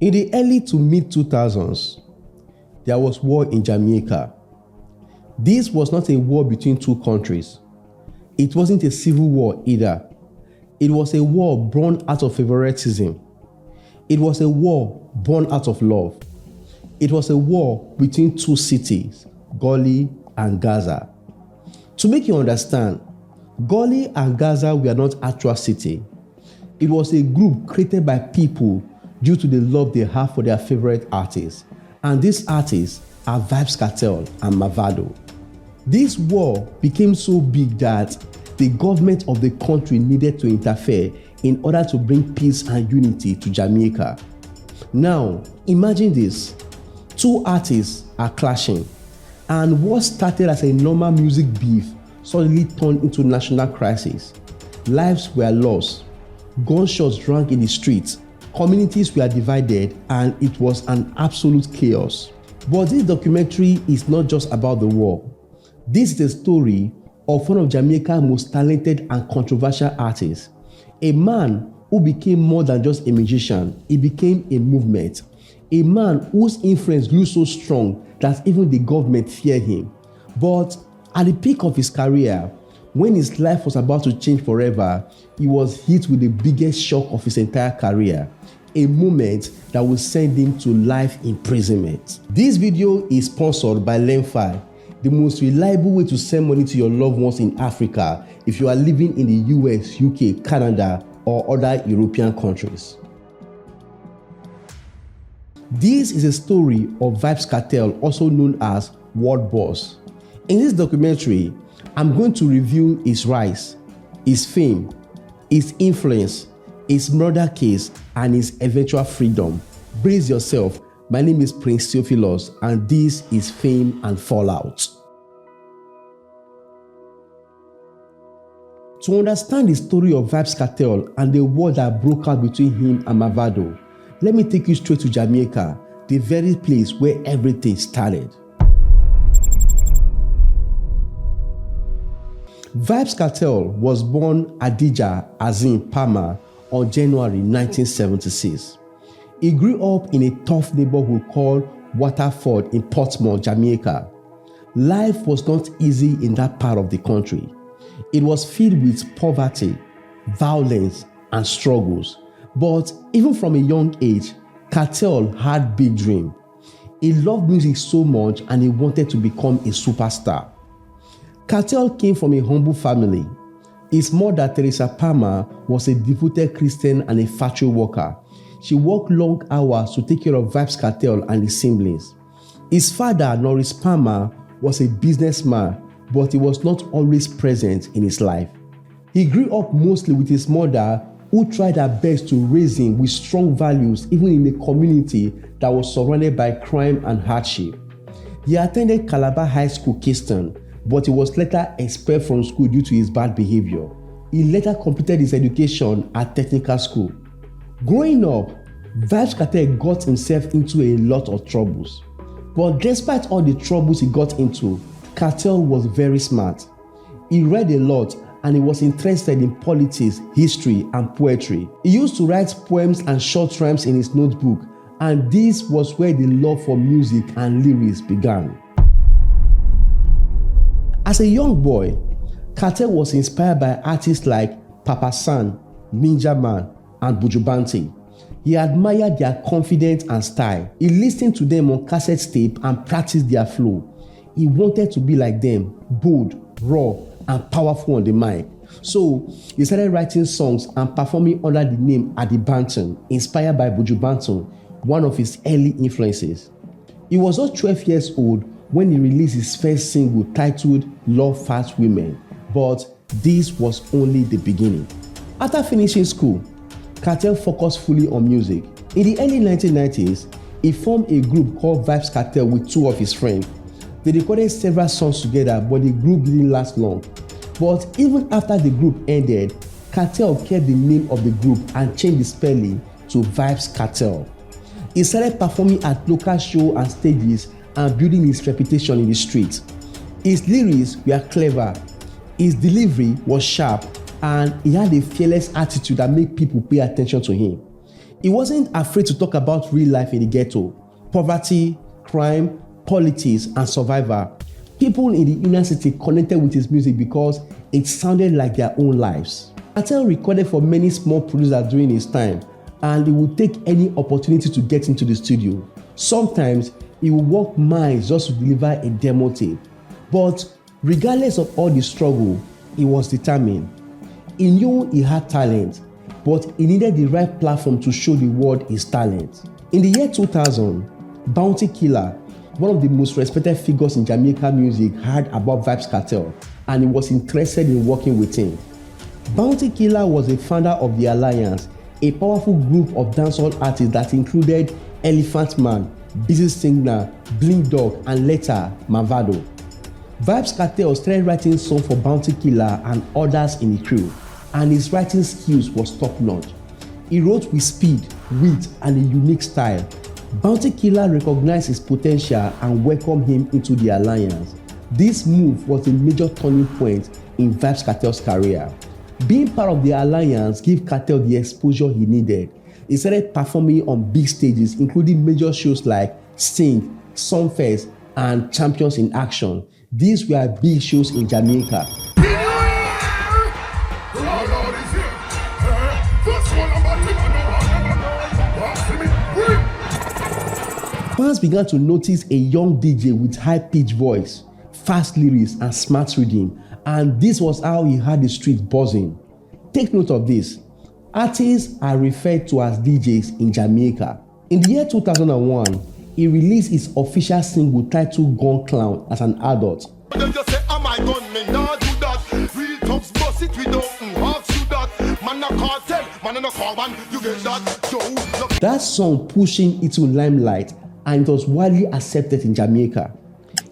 In the early to mid 2000s, there was war in Jamaica. This was not a war between two countries. It wasn't a civil war either. It was a war born out of favoritism. It was a war born out of love. It was a war between two cities, Gully and Gaza. To make you understand, Gully and Gaza were not actual city. It was a group created by people due to the love they have for their favorite artists. And these artists are Vybz Kartel and Mavado. This war became so big that the government of the country needed to interfere in order to bring peace and unity to Jamaica. Now, imagine this. Two artists are clashing, and what started as a normal music beef suddenly turned into national crisis. Lives were lost, gunshots rang in the streets, communities were divided, and it was an absolute chaos. But this documentary is not just about the war. This is a story of one of Jamaica's most talented and controversial artists, a man who became more than just a musician. He became a movement, a man whose influence grew so strong that even the government feared him. But at the peak of his career, when his life was about to change forever, he was hit with the biggest shock of his entire career, a moment that will send him to life imprisonment. This video is sponsored by Lemfi, the most reliable way to send money to your loved ones in Africa if you are living in the US, UK, Canada, or other European countries. This is a story of Vybz Kartel, also known as Worl Boss. In this documentary, I'm going to review his rise, his fame, his influence, his murder case, and his eventual freedom. Brace yourself. My name is PRINCETHEOPHILUS, and this is Fame and Fallout. To understand the story of Vybz Kartel and the war that broke out between him and Mavado, let me take you straight to Jamaica, the very place where everything started. Vybz Kartel was born Adija Azim Palmer on January 1976. He grew up in a tough neighborhood called Waterford in Portmore, Jamaica. Life was not easy in that part of the country. It was filled with poverty, violence, and struggles. But even from a young age, Kartel had big dreams. He loved music so much and he wanted to become a superstar. Kartel came from a humble family. His mother, Teresa Palmer, was a devoted Christian and a factory worker. She worked long hours to take care of Vybz Kartel and his siblings. His father, Norris Palmer, was a businessman, but he was not always present in his life. He grew up mostly with his mother, who tried her best to raise him with strong values even in a community that was surrounded by crime and hardship. He attended Calabar High School, Kingston, but he was later expelled from school due to his bad behavior. He later completed his education at technical school. Growing up, Vybz Kartel got himself into a lot of troubles. But despite all the troubles he got into, Kartel was very smart. He read a lot and he was interested in politics, history, and poetry. He used to write poems and short rhymes in his notebook, and this was where the love for music and lyrics began. As a young boy, Kartel was inspired by artists like Papa San, Ninja Man, and Buju Banton. He admired their confidence and style. He listened to them on cassette tape and practiced their flow. He wanted to be like them, bold, raw, and powerful on the mic. So he started writing songs and performing under the name Adi Barrington, inspired by Buju Banton, one of his early influences. He was just 12 years old when he released his first single titled Love Fast Women, but this was only the beginning. After finishing school, Kartel focused fully on music. In the early 1990s, he formed a group called Vybz Kartel with two of his friends. They recorded several songs together, but the group didn't last long. But even after the group ended, Kartel kept the name of the group and changed the spelling to Vybz Kartel. He started performing at local shows and stages and building his reputation in the streets. His lyrics were clever, his delivery was sharp, and he had a fearless attitude that made people pay attention to him. He wasn't afraid to talk about real life in the ghetto, poverty, crime, politics, and survival. People in the inner city connected with his music because it sounded like their own lives. Kartel recorded for many small producers during his time, and he would take any opportunity to get into the studio. Sometimes he would walk miles just to deliver a demo tape. But regardless of all the struggle, he was determined. He knew he had talent, but he needed the right platform to show the world his talent. In the year 2000, Bounty Killer, one of the most respected figures in Jamaican music, heard about Vybz Kartel and he was interested in working with him. Bounty Killer was a founder of The Alliance, a powerful group of dancehall artists that included Elephant Man, Busy Signal, Blink Dog, and later Mavado. Vybz Kartel started writing songs for Bounty Killer and others in the crew, and his writing skills was top-notch. He wrote with speed, wit, and a unique style. Bounty Killer recognized his potential and welcomed him into the Alliance. This move was a major turning point in Vybz Kartel's career. Being part of the Alliance gave Kartel the exposure he needed. He started performing on big stages, including major shows like Sing, Sumfest, and Champions in Action. These were big shows in Jamaica. Fans began to notice a young DJ with high-pitched voice, fast lyrics, and smart reading, and this was how he had the street buzzing. Take note of this. Artists are referred to as DJs in Jamaica. In the year 2001, he released his official single titled Gun Clown as an adult. That song pushed him into limelight and it was widely accepted in Jamaica.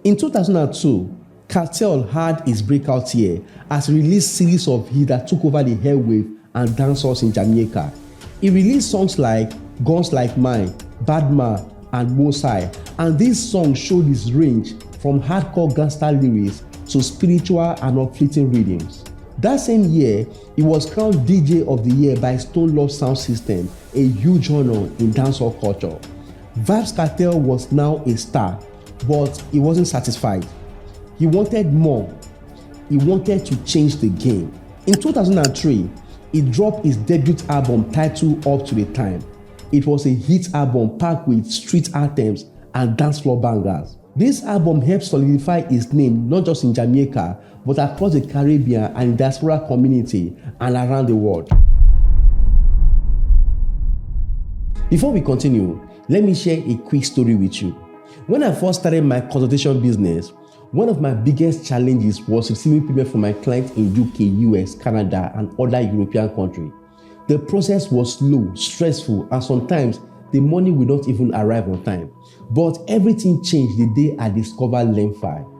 In 2002, Kartel had his breakout year as he released series of hits that took over the airwave and dancehalls in Jamaica. He released songs like Guns Like Mine, Bad Man, and Mosai, and these songs showed his range from hardcore gangster lyrics to spiritual and uplifting rhythms. That same year, he was crowned DJ of the Year by Stone Love Sound System, a huge honor in dancehall culture. Vybz Kartel was now a star, but he wasn't satisfied. He wanted more. He wanted to change the game. In 2003, he dropped his debut album titled Up to the Time. It was a hit album packed with street anthems and dance floor bangers. This album helped solidify his name not just in Jamaica, but across the Caribbean and diaspora community and around the world. Before we continue, let me share a quick story with you. When I first started my consultation business, one of my biggest challenges was receiving payment from my clients in UK, US, Canada, and other European countries. The process was slow, stressful, and sometimes the money would not even arrive on time. But everything changed the day I discovered Lemfi.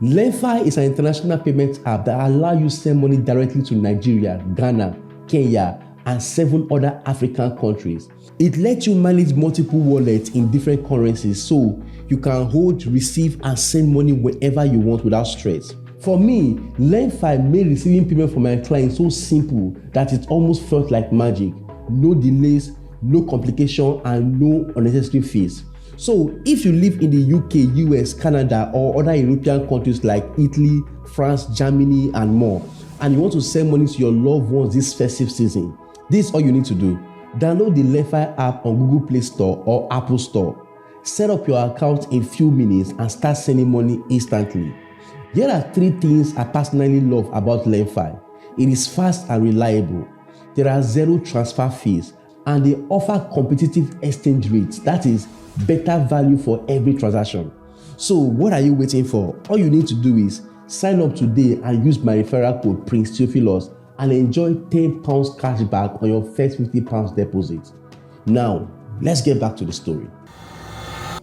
Lemfi is an international payment app that allows you to send money directly to Nigeria, Ghana, Kenya, and 7 other African countries. It lets you manage multiple wallets in different currencies so you can hold, receive, and send money wherever you want without stress. For me, Lemfi made receiving payment from my clients so simple that it almost felt like magic. No delays, no complication, and no unnecessary fees. So if you live in the UK, US, Canada, or other European countries like Italy, France, Germany, and more, and you want to send money to your loved ones this festive season, this is all you need to do. Download the Lemfi app on Google Play Store or Apple Store. Set up your account in few minutes and start sending money instantly. There are 3 things I personally love about Lemfi. It is fast and reliable. There are 0 transfer fees, and they offer competitive exchange rates, that is, better value for every transaction. So what are you waiting for? All you need to do is sign up today and use my referral code PRINCETHEOPHILUS and enjoy £10 cashback on your first £50 deposit. Now, let's get back to the story.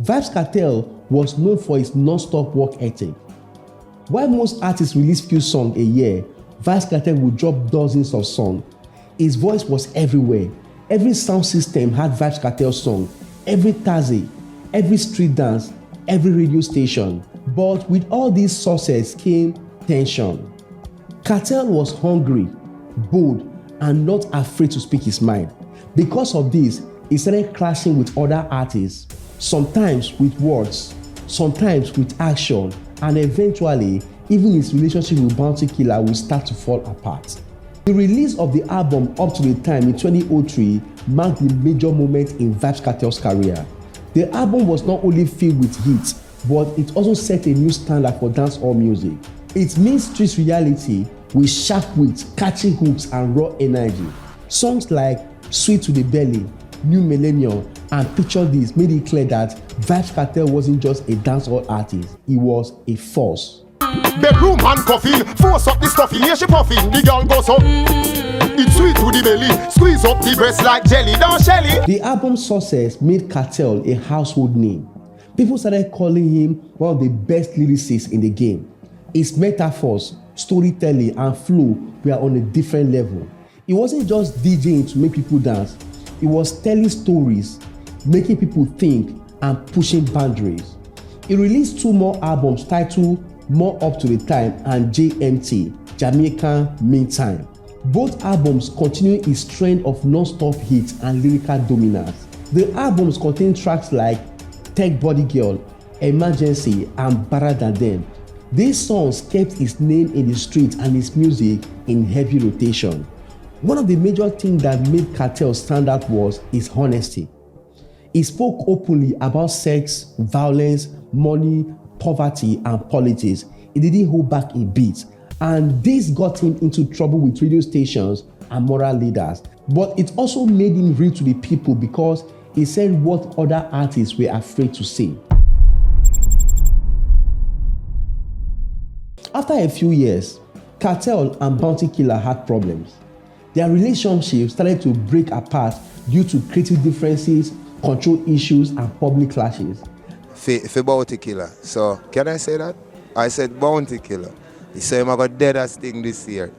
Vybz Kartel was known for his non-stop work ethic. While most artists release few songs a year, Vybz Kartel would drop dozens of songs. His voice was everywhere. Every sound system had Vybz Kartel song. Every taxi, every street dance, every radio station. But with all these sources came tension. Kartel was hungry, bold, and not afraid to speak his mind. Because of this, He started clashing with other artists, sometimes with words, sometimes with action, and eventually, even his relationship with Bounty Killer will start to fall apart. The release of the album Up to the Time in 2003 marked the major moment in Vybz Kartel's career. The album was not only filled with hits, but it also set a new standard for dancehall music. It means street reality with sharp wits, catchy hooks, and raw energy. Songs like Sweet to the Belly, New Millennium, and Picture This made it clear that Vybz Kartel wasn't just a dancehall artist, he was a force. Bedroom handcuffing, force up the stuffing, here she puffing, the girl goes up. It's sweet to the belly, squeeze up the breast like jelly, don't shelly. The album's success made Kartel a household name. People started calling him one of the best lyricists in the game. His metaphors, storytelling, and flow were on a different level. It wasn't just DJing to make people dance, it was telling stories, making people think, and pushing boundaries. He released 2 more albums titled More Up to the Time and JMT, Jamaican Meantime. Both albums continue his trend of non-stop hits and lyrical dominance. The albums contain tracks like Tech Body Girl, Emergency, and Better Than Them. These songs kept his name in the streets and his music in heavy rotation. One of the major things that made Kartel stand out was his honesty. He spoke openly about sex, violence, money, poverty, and politics. He didn't hold back a bit, and this got him into trouble with radio stations and moral leaders. But it also made him real to the people because he said what other artists were afraid to say. After a few years, Kartel and Bounty Killer had problems. Their relationship started to break apart due to creative differences, control issues, and public clashes. For Bounty Killer. So, can I say that? I said Bounty Killer. He said I got dead as thing this year.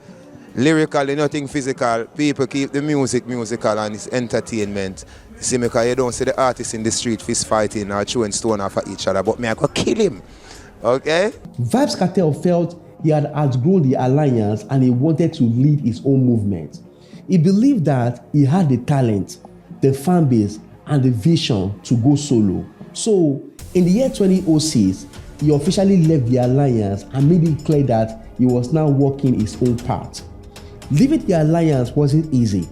Lyrically, nothing physical. People keep the music musical and it's entertainment. See me, because you don't see the artists in the street fist fighting or throwing stone off at each other, but me, I go kill him. Okay? Vybz Kartel felt he had outgrown the alliance and he wanted to lead his own movement. He believed that he had the talent, the fan base, and the vision to go solo. So, in the year 2006, he officially left the alliance and made it clear that he was now walking his own path. Leaving the alliance wasn't easy.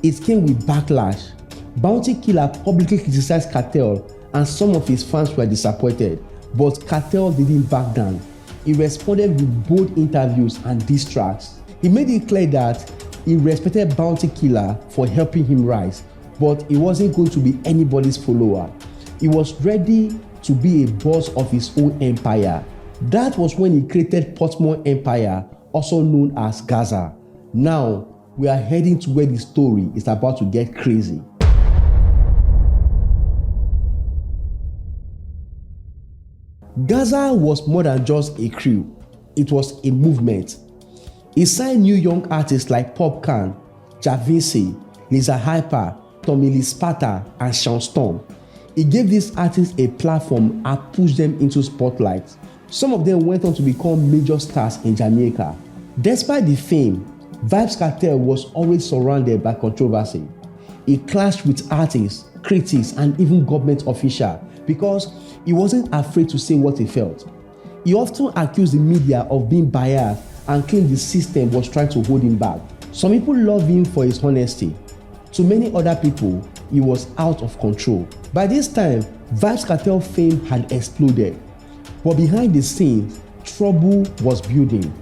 It came with backlash. Bounty Killer publicly criticized Kartel and some of his fans were disappointed, but Kartel didn't back down. He responded with bold interviews and diss tracks. He made it clear that he respected Bounty Killer for helping him rise, but he wasn't going to be anybody's follower. He was ready to be a boss of his own empire. That was when he created Portmore Empire, also known as Gaza. Now, we are heading to where the story is about to get crazy. Gaza was more than just a crew, it was a movement. He signed new young artists like Popcan, Javinci, Lisa Hyper, Tommy Lee Sparta, and Sean Storm. He gave these artists a platform and pushed them into spotlight. Some of them went on to become major stars in Jamaica. Despite the fame, Vybz Kartel was always surrounded by controversy. He clashed with artists, critics, and even government officials because he wasn't afraid to say what he felt. He often accused the media of being biased and claimed the system was trying to hold him back. Some people love him for his honesty. To many other people, he was out of control. By this time, Vybz Kartel fame had exploded. But behind the scenes, trouble was building.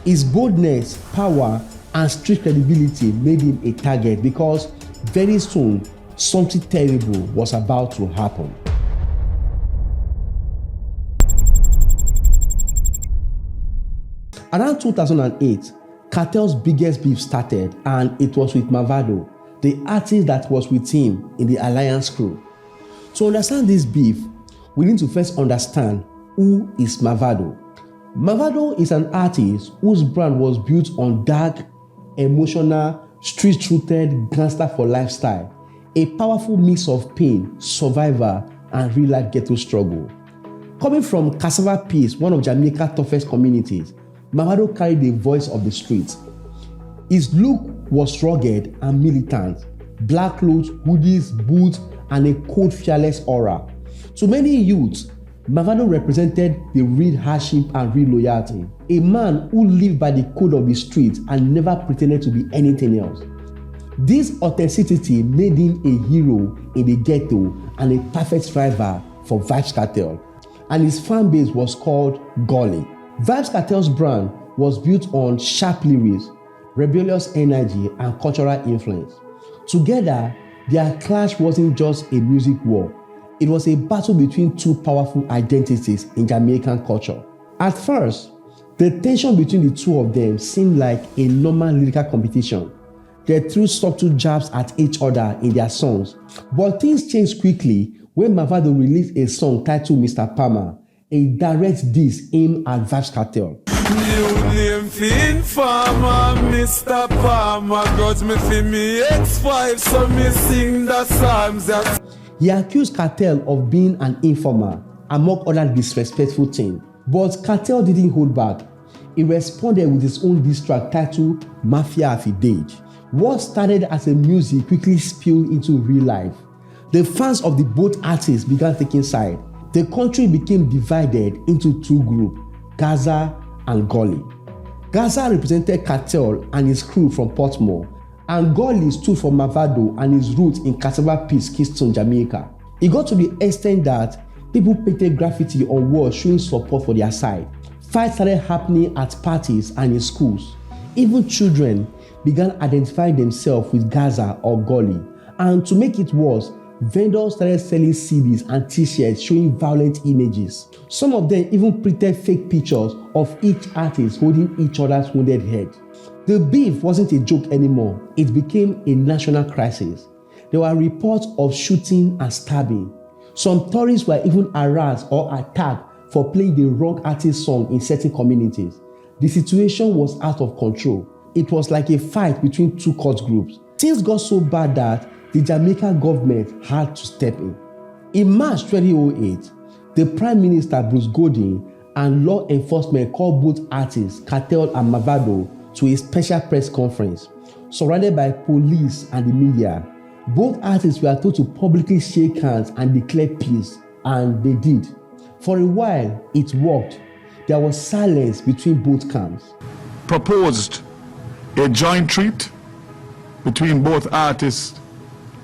His boldness, power, and street credibility made him a target because very soon, something terrible was about to happen. Around 2008, Kartel's biggest beef started, and it was with Mavado, the artist that was with him in the Alliance crew. To understand this beef, we need to first understand who is Mavado. Mavado is an artist whose brand was built on dark, emotional, street-rooted gangster for lifestyle, a powerful mix of pain, survival, and real-life ghetto struggle. Coming from Cassava Peace, one of Jamaica's toughest communities, Mavado carried the voice of the streets. His look was rugged and militant, black clothes, hoodies, boots, and a cold, fearless aura. To many youths, Mavado represented the real hardship and real loyalty. A man who lived by the code of the street and never pretended to be anything else. This authenticity made him a hero in the ghetto and a perfect rival for Vybz Kartel, and his fan base was called Gully. Vybz Kartel's brand was built on sharp lyrics, rebellious energy, and cultural influence. Together, their clash wasn't just a music war. It was a battle between two powerful identities in Jamaican culture. At first, the tension between the two of them seemed like a normal lyrical competition. They threw subtle jabs at each other in their songs. But things changed quickly when Mavado released a song titled Mr. Palmer, a direct diss aimed at Vybz Kartel. New name fin farmer, Mr. Palmer, got me for me X5, so me sing the psalms that. He accused Kartel of being an informer, among other disrespectful things. But Kartel didn't hold back. He responded with his own diss track titled Mafia Affidage. What started as a music quickly spilled into real life. The fans of the both artists began taking sides. The country became divided into two groups, Gaza and Gully. Gaza represented Kartel and his crew from Portmore, and Gully stood for Mavado and his roots in Cassava Peace, Kingston, Jamaica. It got to the extent that people painted graffiti on walls showing support for their side. Fights started happening at parties and in schools. Even children began identifying themselves with Gaza or Gully. And to make it worse, vendors started selling CDs and t-shirts showing violent images. Some of them even printed fake pictures of each artist holding each other's wounded head. The beef wasn't a joke anymore. It became a national crisis. There were reports of shooting and stabbing. Some tourists were even harassed or attacked for playing the wrong artist song in certain communities. The situation was out of control. It was like a fight between two cult groups. Things got so bad that the Jamaican government had to step in. In March 2008, the Prime Minister Bruce Gordon and law enforcement called both artists, Kartel and Mavado, to a special press conference. Surrounded by police and the media, both artists were told to publicly shake hands and declare peace, and they did. For a while, it worked. There was silence between both camps. Proposed a joint treat between both artists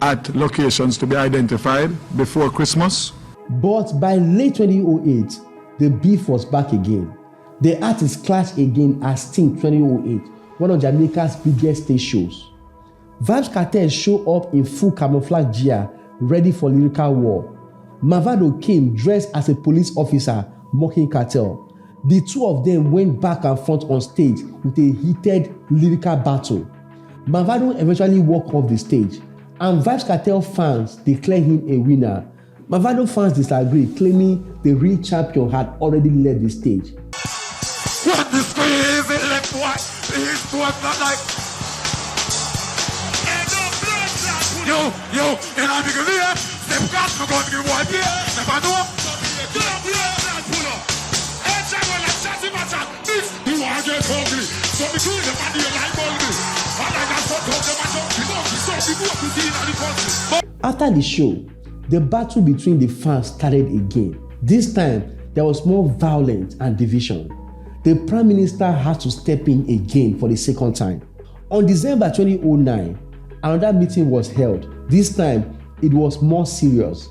at locations to be identified before Christmas. But by late 2008, the beef was back again. The artists clashed again at Sting 2008, one of Jamaica's biggest stage shows. Vybz Kartel showed up in full camouflage gear, ready for lyrical war. Mavado came dressed as a police officer, mocking Kartel. The two of them went back and front on stage with a heated lyrical battle. Mavado eventually walked off the stage, and Vybz Kartel fans declared him a winner. Mavado fans disagreed, claiming the real champion had already left the stage. What this crazy left white? This was not like. Yo, and I'm going to be here. Step got to go to the white here. Never know. This, you want to get hungry. So be good, the body of life only. And I got to talk to the After the show, the battle between the fans started again. This time, there was more violence and division. The Prime Minister had to step in again for the second time. On December 2009, another meeting was held. This time, it was more serious.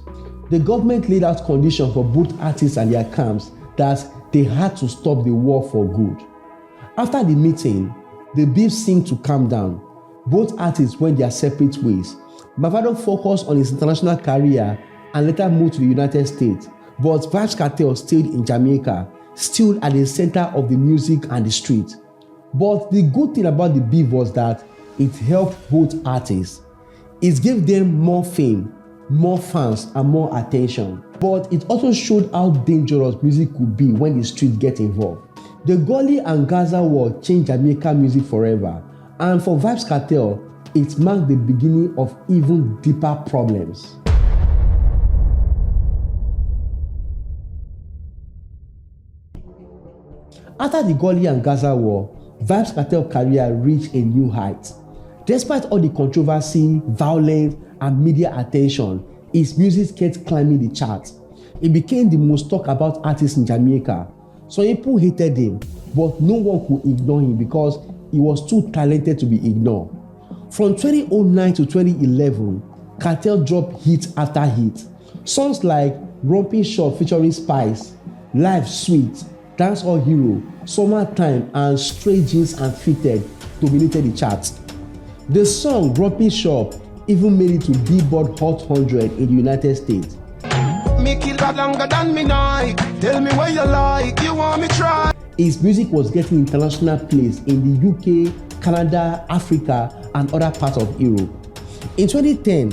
The government laid out conditions for both artists and their camps that they had to stop the war for good. After the meeting, the beef seemed to calm down. Both artists went their separate ways. Mavado focused on his international career and later moved to the United States, but Vybz Kartel stayed in Jamaica, still at the center of the music and the street. But the good thing about the beef was that it helped both artists. It gave them more fame, more fans, and more attention. But it also showed how dangerous music could be when the street gets involved. The Gully and Gaza war changed Jamaican music forever, and for Vybz Kartel, it marked the beginning of even deeper problems. After the Gully and Gaza war, Vybz Kartel's career reached a new height. Despite all the controversy, violence, and media attention, his music kept climbing the charts. He became the most talked about artist in Jamaica. Some people hated him, but no one could ignore him because he was too talented to be ignored. From 2009 to 2011, Kartel dropped hit after hit. Songs like Romping Shop featuring Spice, Life Sweet, Dancehall Hero, Summertime, and Straight Jeans and Fitted dominated the charts. The song Romping Shop even made it to Billboard Hot 100 in the United States. Me kill that longer than me night. Tell me what you like, you want me try. His music was getting international plays in the UK, Canada, Africa, and other parts of Europe. In 2010,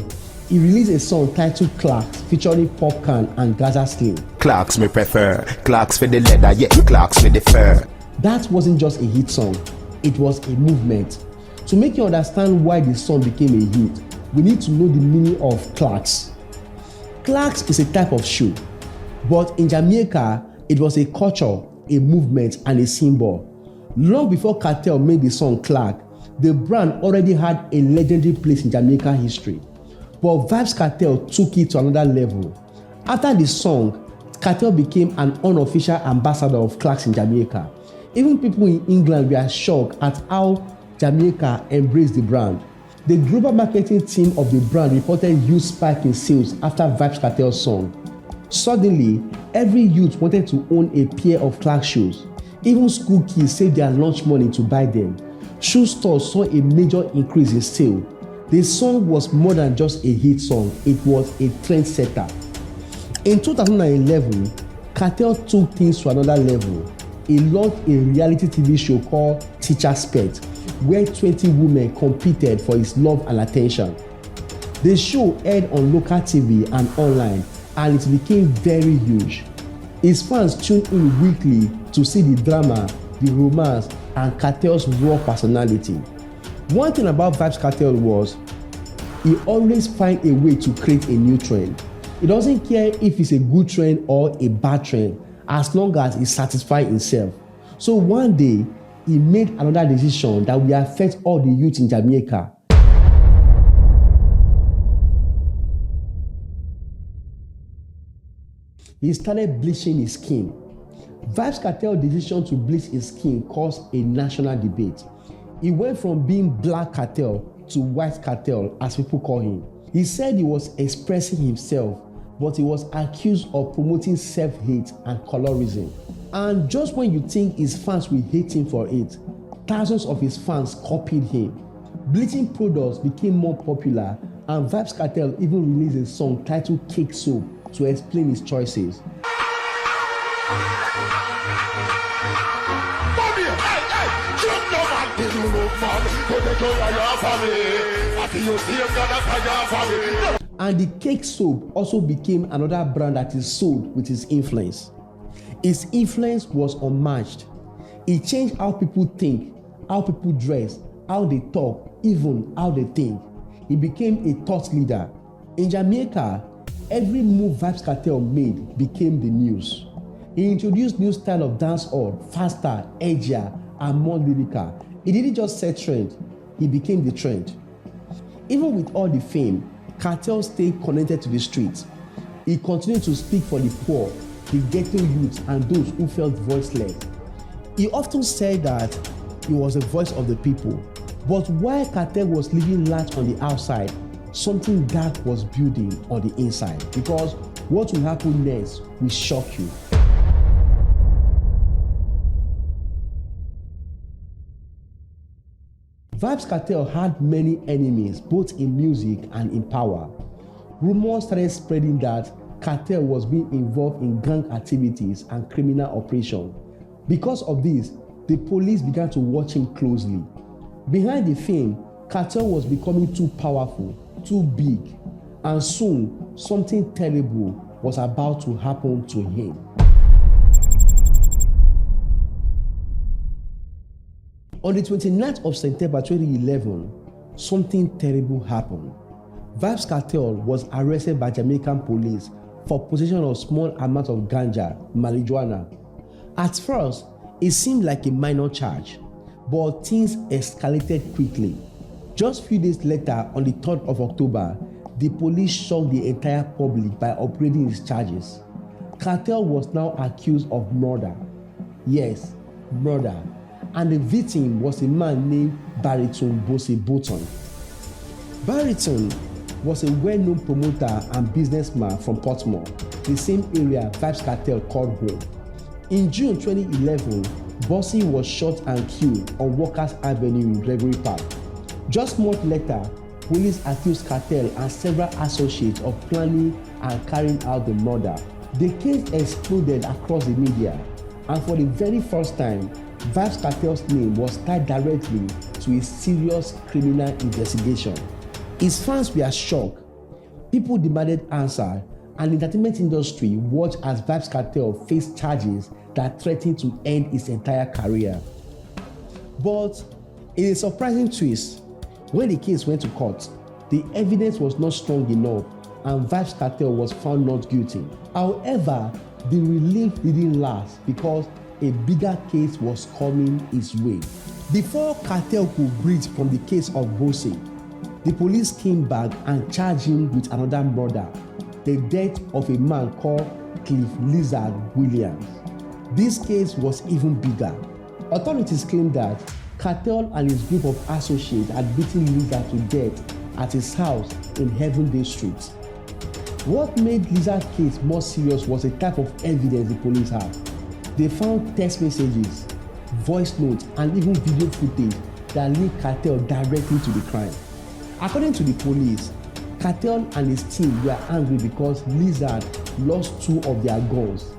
he released a song titled Clarks featuring Popcorn and Gaza Slim. Clarks me prefer, Clarks for the leather, yeah, Clarks for the fur. That wasn't just a hit song, it was a movement. To make you understand why the song became a hit, we need to know the meaning of Clarks. Clarks is a type of shoe, but in Jamaica, it was a culture, a movement, and a symbol. Long before Kartel made the song Clark, the brand already had a legendary place in Jamaican history. But Vybz Kartel took it to another level. After the song, Kartel became an unofficial ambassador of Clarks in Jamaica. Even people in England were shocked at how Jamaica embraced the brand. The global marketing team of the brand reported huge spike in sales after Vybz Kartel's song. Suddenly, every youth wanted to own a pair of Clarks shoes. Even school kids saved their lunch money to buy them. Shoe stores saw a major increase in sale. The song was more than just a hit song, it was a trendsetter. In 2011, Kartel took things to another level. He launched a reality TV show called Teacher's Pet, where 20 women competed for his love and attention. The show aired on local TV and online, and it became very huge. His fans tuned in weekly to see the drama, the romance, and Kartel's raw personality. One thing about Vybz Kartel was, he always finds a way to create a new trend. He doesn't care if it's a good trend or a bad trend, as long as he satisfies himself. So one day, he made another decision that will affect all the youth in Jamaica. He started bleaching his skin. Vybz Kartel's decision to bleach his skin caused a national debate. He went from being Black Kartel to White Kartel, as people call him. He said he was expressing himself, but he was accused of promoting self-hate and colorism. And just when you think his fans will hate him for it, thousands of his fans copied him. Bleaching products became more popular, and Vybz Kartel even released a song titled Cake Soap to explain his choices. And the Cake Soap also became another brand that is sold with his influence. His influence was unmatched. He changed how people think, how people dress, how they talk, even how they think. He became a thought leader. In Jamaica, every move Vybz Kartel made became the news. He introduced new style of dancehall, faster, edgier, and more lyrical. He didn't just set trend, he became the trend. Even with all the fame, Kartel stayed connected to the streets. He continued to speak for the poor, the ghetto youths, and those who felt voiceless. He often said that he was the voice of the people. But while Kartel was living large on the outside, something dark was building on the inside, because what will happen next will shock you. Vybz Kartel had many enemies, both in music and in power. Rumors started spreading that Kartel was being involved in gang activities and criminal operations. Because of this, the police began to watch him closely. Behind the fame, Kartel was becoming too powerful, too big, and soon something terrible was about to happen to him. On the 29th of September 2011, something terrible happened. Vybz Kartel was arrested by Jamaican police for possession of small amounts of ganja, marijuana. At first, it seemed like a minor charge, but things escalated quickly. Just a few days later, on the 3rd of October, the police shocked the entire public by upgrading his charges. Kartel was now accused of murder. Yes, murder. And the victim was a man named Barrington Burton. Barrington was a well-known promoter and businessman from Portmore, the same area Vybz Kartel called home. In June 2011, Bossie was shot and killed on Workers Avenue in Gregory Park. Just months later, police accused Kartel and several associates of planning and carrying out the murder. The case exploded across the media, and for the very first time, Vybz Kartel's name was tied directly to a serious criminal investigation. His fans were shocked. People demanded answers, and the entertainment industry watched as Vybz Kartel faced charges that threatened to end his entire career. But in a surprising twist, when the case went to court, the evidence was not strong enough and Vybz Kartel was found not guilty. However, the relief didn't last because a bigger case was coming his way. Before Kartel could breathe from the case of Bossie, the police came back and charged him with another murder, the death of a man called Clive Lizard Williams. This case was even bigger. Authorities claimed that Kartel and his group of associates had beaten Lizard to death at his house in Heaven Street. What made Lizard's case more serious was the type of evidence the police had. They found text messages, voice notes, and even video footage that linked Kartel directly to the crime. According to the police, Kartel and his team were angry because Lizard lost 2 of their guns.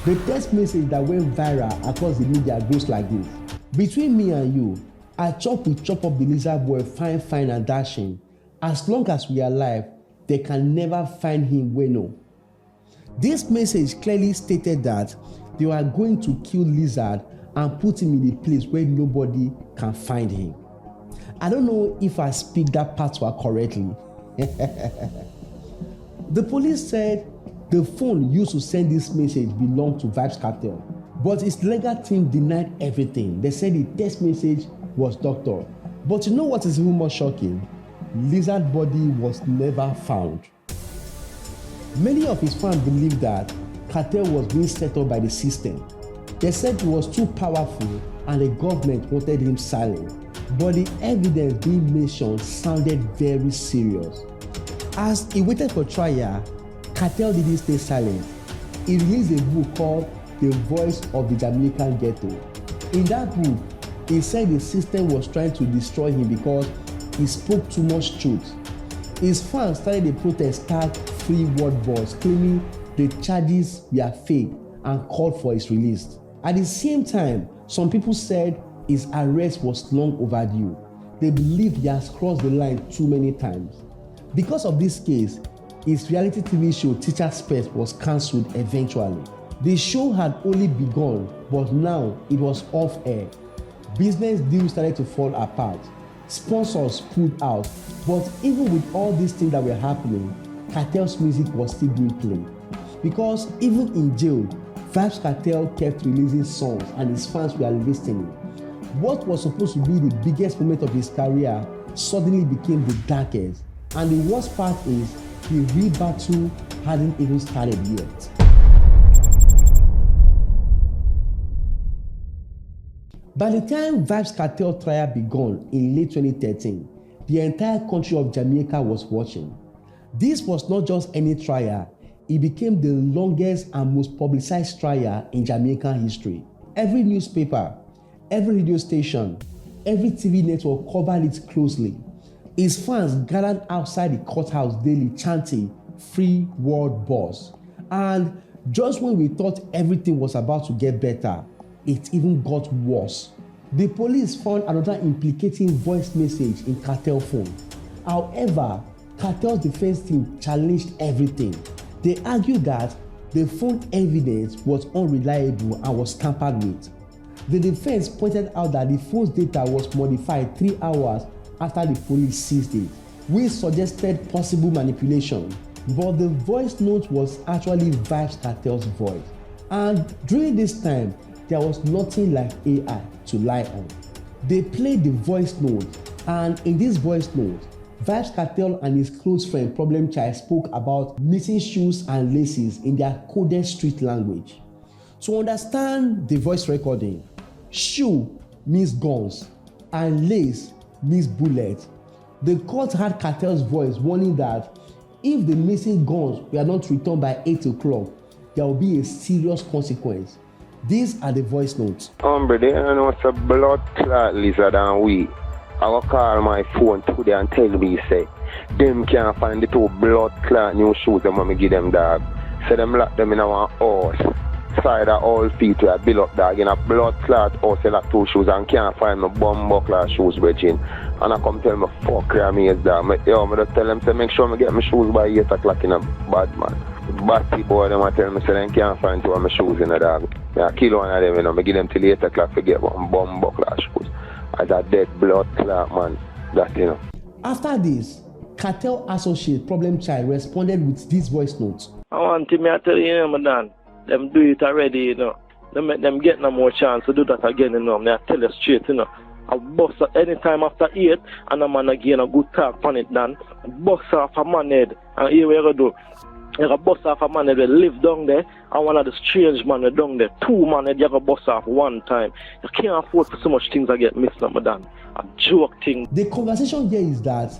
The text message that went viral across the media goes like this: "Between me and you, I chop up the Lizard boy fine and dashing. As long as we are alive, they can never find him bueno." This message clearly stated that they were going to kill Lizard and put him in a place where nobody can find him. I don't know if I speak that patois correctly. The police said the phone used to send this message belonged to Vybz Kartel, but his legal team denied everything. They said the text message was doctored. But you know what is even more shocking? Lizard's body was never found. Many of his fans believed that Kartel was being set up by the system. They said he was too powerful and the government wanted him silent. But the evidence being mentioned sounded very serious. As he waited for trial, Kartel didn't stay silent. He released a book called The Voice of the Jamaican Ghetto. In that book, he said the system was trying to destroy him because he spoke too much truth. His fans started a protest tagged Free Worl Boss, claiming the charges were fake and called for his release. At the same time, some people said his arrest was long overdue. They believed he has crossed the line too many times. Because of this case, his reality TV show Teacher's Pet was cancelled eventually. The show had only begun, but now it was off air. Business deals started to fall apart. Sponsors pulled out. But even with all these things that were happening, Kartel's music was still being played. Because even in jail, Vybz Kartel kept releasing songs and his fans were listening. What was supposed to be the biggest moment of his career suddenly became the darkest. And the worst part is, the real battle hadn't even started yet. By the time Vybz Kartel trial began in late 2013, the entire country of Jamaica was watching. This was not just any trial, it became the longest and most publicized trial in Jamaican history. Every newspaper, every radio station, every TV network covered it closely. His fans gathered outside the courthouse daily chanting, "Free Worl Boss." And just when we thought everything was about to get better, it even got worse. The police found another implicating voice message in Kartel's phone. However, Kartel's defense team challenged everything. They argued that the phone evidence was unreliable and was tampered with. The defense pointed out that the phone's data was modified 3 hours after the police seized it, which suggested possible manipulation. But the voice note was actually Vybz Kartel's voice. And during this time, there was nothing like AI to lie on. They played the voice note And in this voice note, Vybz Kartel and his close friend Problem Child spoke about missing shoes and laces in their coded street language. To understand the voice recording, shoe means guns and lace means bullet. The court had Kartel's voice warning that if the missing guns were not returned by 8 o'clock, there will be a serious consequence. These are the voice notes. Hombre, they don't know it's a blood clot lizard and we. I will call my phone today and tell me, say, them can't find the 2 blood clot new shoes them when me give them, dog. So them lock them in our house. Side of all feet where I build up, dog, in a blood clot house, they lock 2 shoes and can't find my bum buckler shoes, bridging. And I come tell me, fuck your mates, dog. I just tell them, say, make sure I get my shoes by 8 o'clock in a bad man. Bossie boy, them tell me, say, they can't find 2 of my shoes in the dog. I kill one of them, you know, I give them till 8 o'clock to get one bum buckler shoes. As a dead blood clot, man. That, you know. After this, Kartel associate Problem Child responded with this voice note. I want to tell you, man, them do it already, you know. They make them get no more chance to do that again, you know. I tell you straight, you know. I bust anytime after 8, and a man again a good talk on it, then. Bust off a man head, and here we go do. You got bust off a man that live down there, and one of the strange man down there. 2 man that you got bust off one time. You can't afford for so much things that get missed, madam. A joke thing. The conversation here is that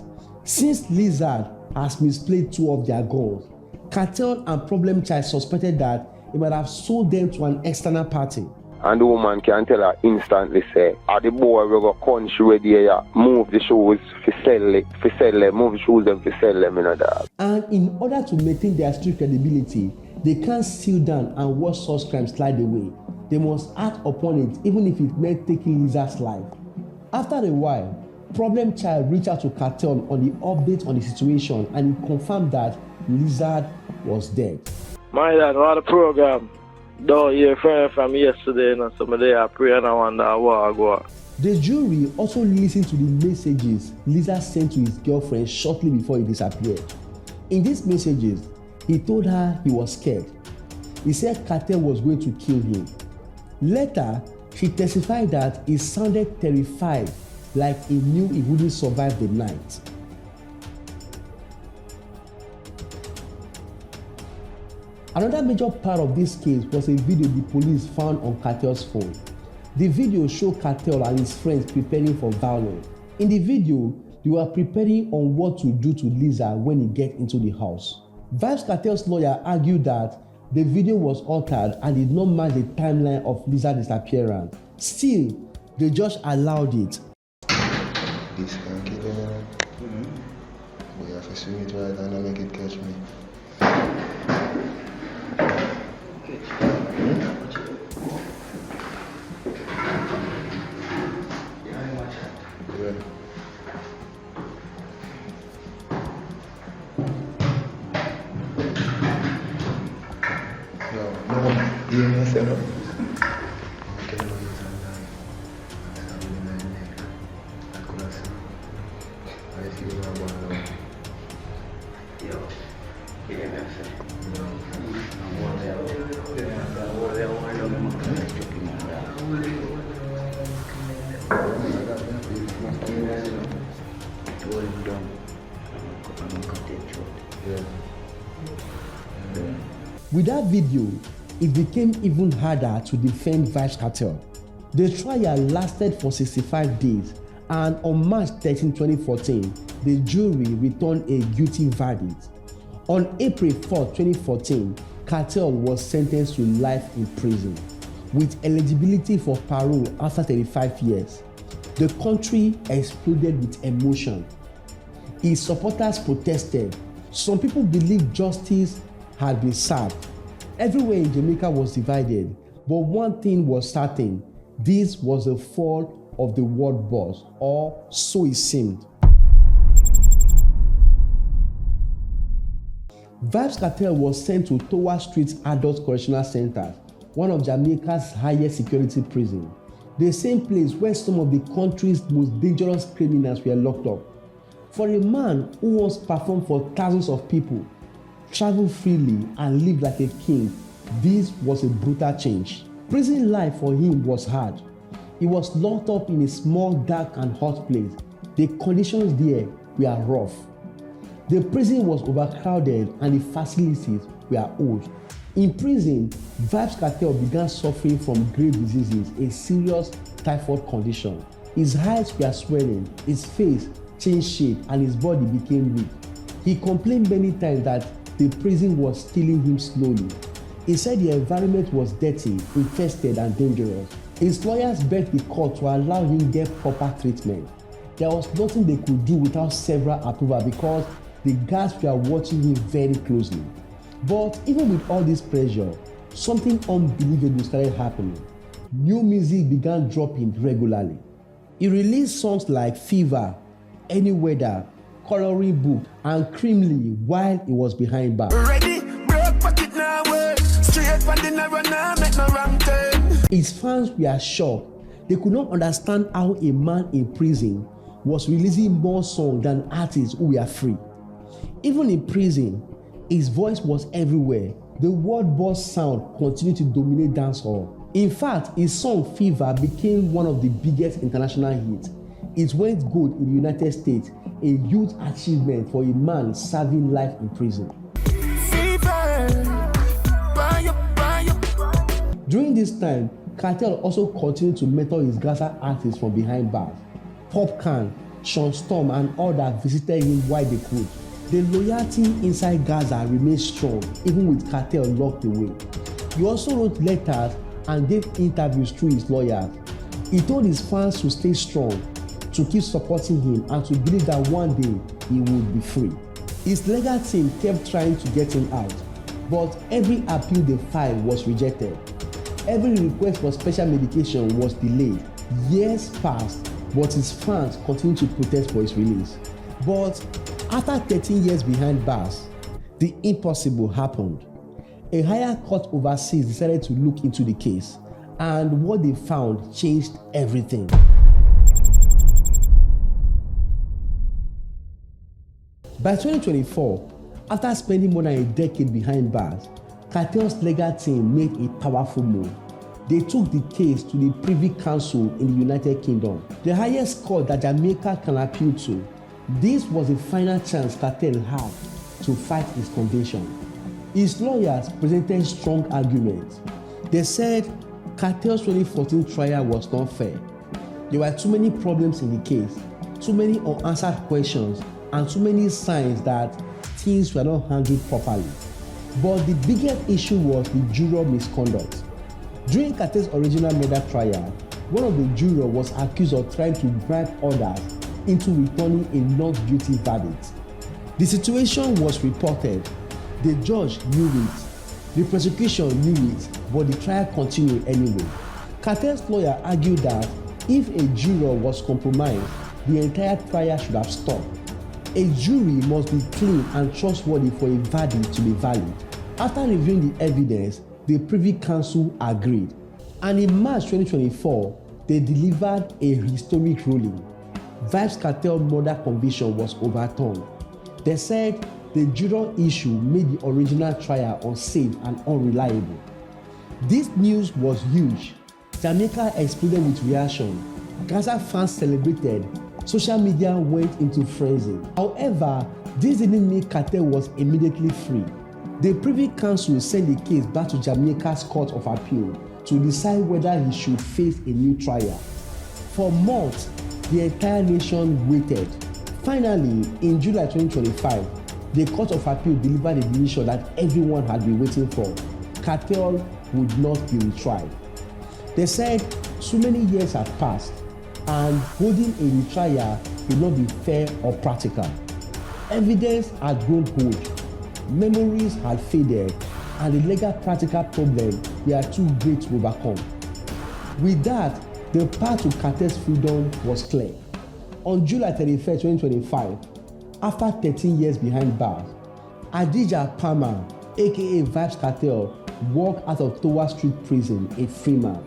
since Lizard has misplayed 2 of their guns, Kartel and Problem Child suspected that he might have sold them to an external party. And the woman can tell her instantly, say, the boy will go country ready here, move the shoes for sell it, move the shoes them for sell them, you know, dog. And in order to maintain their street credibility, they can't seal down and watch such crimes slide away. They must act upon it, even if it meant taking Lizard's life. After a while, Problem Child reached out to Kartel on the update on the situation, and he confirmed that Lizard was dead. My dad, what a program. Don't hear from yesterday, you know, so I pray and I wonder how I go. The jury also listened to the messages Lizard sent to his girlfriend shortly before he disappeared. In these messages, he told her he was scared. He said Kartel was going to kill him. Later, she testified that he sounded terrified, like he knew he wouldn't survive the night. Another major part of this case was a video the police found on Kartel's phone. The video showed Kartel and his friends preparing for violence. In the video, they were preparing on what to do to Lizard when he gets into the house. Vybz Kartel's lawyer argued that the video was altered and did not match the timeline of Lizard's disappearance. Still, the judge allowed it. This can kill him, we have to swing it right and make it catch me. With that video, it became even harder to defend Vybz Kartel. The trial lasted for 65 days, and on March 13, 2014, the jury returned a guilty verdict. On April 4, 2014, Kartel was sentenced to life in prison, with eligibility for parole after 35 years. The country exploded with emotion. His supporters protested. Some people believed justice had been served. Everywhere in Jamaica was divided, but one thing was certain: this was the fall of the Worl Boss, or so it seemed. Vybz Kartel was sent to Tower Street Adult Correctional Center, one of Jamaica's highest security prisons, the same place where some of the country's most dangerous criminals were locked up. For a man who once performed for thousands of people, traveled freely and lived like a king, this was a brutal change. Prison life for him was hard. He was locked up in a small, dark and hot place. The conditions there were rough. The prison was overcrowded and the facilities were old. In prison, Vybz Kartel began suffering from grave diseases, a serious typhoid condition. His eyes were swelling, his face changed shape, and his body became weak. He complained many times that the prison was killing him slowly. He said the environment was dirty, infested, and dangerous. His lawyers begged the court to allow him get proper treatment. There was nothing they could do without several approval because the guards were watching him very closely. But even with all this pressure, something unbelievable started happening. New music began dropping regularly. He released songs like Fever, Any Weather, Coloring Book, and Creamly while he was behind bars. Ready, broke pocket now, straight from the narrow now, make no wrong turn. His fans were shocked. They could not understand how a man in prison was releasing more songs than artists who were free. Even in prison, his voice was everywhere. The Worl Boss sound continued to dominate dancehall. In fact, his song Fever became one of the biggest international hits. It went gold in the United States, a huge achievement for a man serving life in prison. During this time, Kartel also continued to mentor his Gaza artists from behind bars. Popcan, Sean Storm, and others visited him while they could. The loyalty inside Gaza remained strong, even with Kartel locked away. He also wrote letters and gave interviews through his lawyers. He told his fans to stay strong, to keep supporting him, and to believe that one day he would be free. His legal team kept trying to get him out, but every appeal they filed was rejected. Every request for special medication was delayed. Years passed, but his fans continued to protest for his release. But after 13 years behind bars, the impossible happened. A higher court overseas decided to look into the case, and what they found changed everything. By 2024, after spending more than a decade behind bars, Kartel's legal team made a powerful move. They took the case to the Privy Council in the United Kingdom, the highest court that Jamaica can appeal to. This was the final chance Kartel had to fight his conviction. His lawyers presented strong arguments. They said Kartel's 2014 trial was not fair. There were too many problems in the case, too many unanswered questions, and too many signs that things were not handled properly. But the biggest issue was the juror misconduct. During Kartel's original murder trial, one of the jurors was accused of trying to bribe others into returning a not guilty verdict. The situation was reported. The judge knew it. The prosecution knew it, but the trial continued anyway. Kartel's lawyer argued that if a juror was compromised, the entire trial should have stopped. A jury must be clean and trustworthy for a verdict to be valid. After reviewing the evidence, the Privy Council agreed. And in March 2024, they delivered a historic ruling. Vybz Kartel murder conviction was overturned. They said the juror issue made the original trial unsafe and unreliable. This news was huge. Jamaica exploded with reaction. Gaza fans celebrated. Social media went into frenzy. However, this didn't mean Kartel was immediately free. The Privy Council sent the case back to Jamaica's Court of Appeal to decide whether he should face a new trial. For months, the entire nation waited. Finally, in July 2025, the Court of Appeal delivered a decision that everyone had been waiting for. Kartel would not be retried. They said so many years had passed, and holding a retrial would not be fair or practical. Evidence had grown old. Memories had faded, and the legal practical problems were too great to overcome. With that, the path to Kartel's freedom was clear. On July 31, 2025, after 13 years behind bars, Adija Palmer, aka Vybz Kartel, walked out of Tower Street Prison a free man.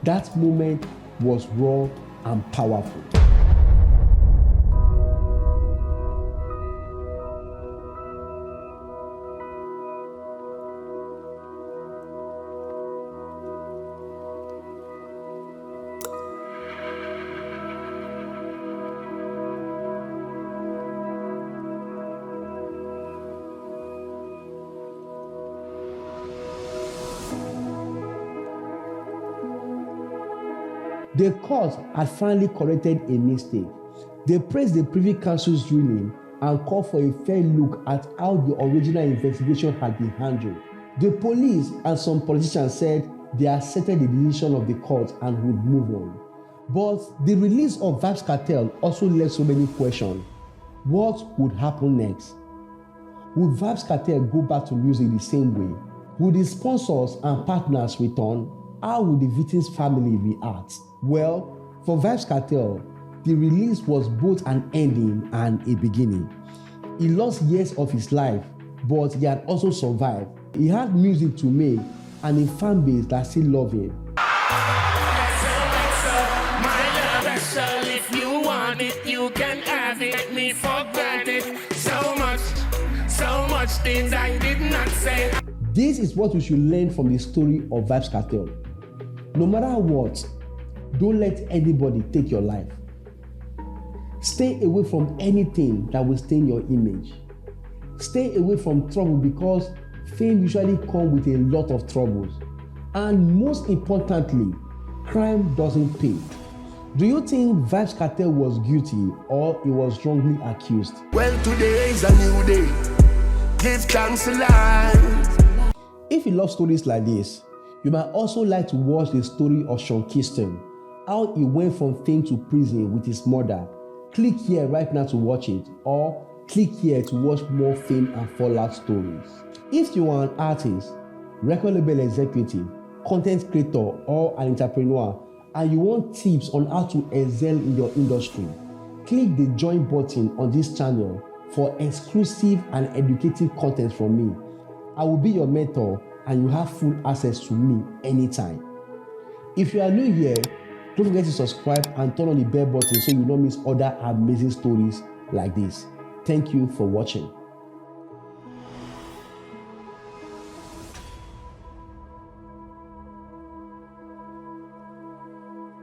That moment was raw and powerful. The court had finally corrected a mistake. They praised the Privy Council's ruling and called for a fair look at how the original investigation had been handled. The police and some politicians said they accepted the decision of the court and would move on. But the release of Vybz Kartel also left so many questions. What would happen next? Would Vybz Kartel go back to music the same way? Would his sponsors and partners return? How would the victim's family react? Well, for Vybz Kartel, the release was both an ending and a beginning. He lost years of his life, but he had also survived. He had music to make and a fan base that still love him. If you want it, you can have it. Take me for granted. So much things I did not say. This is what we should learn from the story of Vybz Kartel. No matter what, don't let anybody take your life. Stay away from anything that will stain your image. Stay away from trouble because fame usually comes with a lot of troubles. And most importantly, crime doesn't pay. Do you think Vybz Kartel was guilty or he was wrongly accused? Well, today is a new day. Give thanks to life. If you love stories like this, you might also like to watch the story of Sean Kingston, how he went from fame to prison with his mother. Click here right now to watch it, or click here to watch more fame and fallout stories. If you are an artist, record label executive, content creator, or an entrepreneur, and you want tips on how to excel in your industry, click the join button on this channel for exclusive and educative content from me. I will be your mentor and you have full access to me anytime. If you are new here, don't forget to subscribe and turn on the bell button so you don't miss other amazing stories like this. Thank you for watching.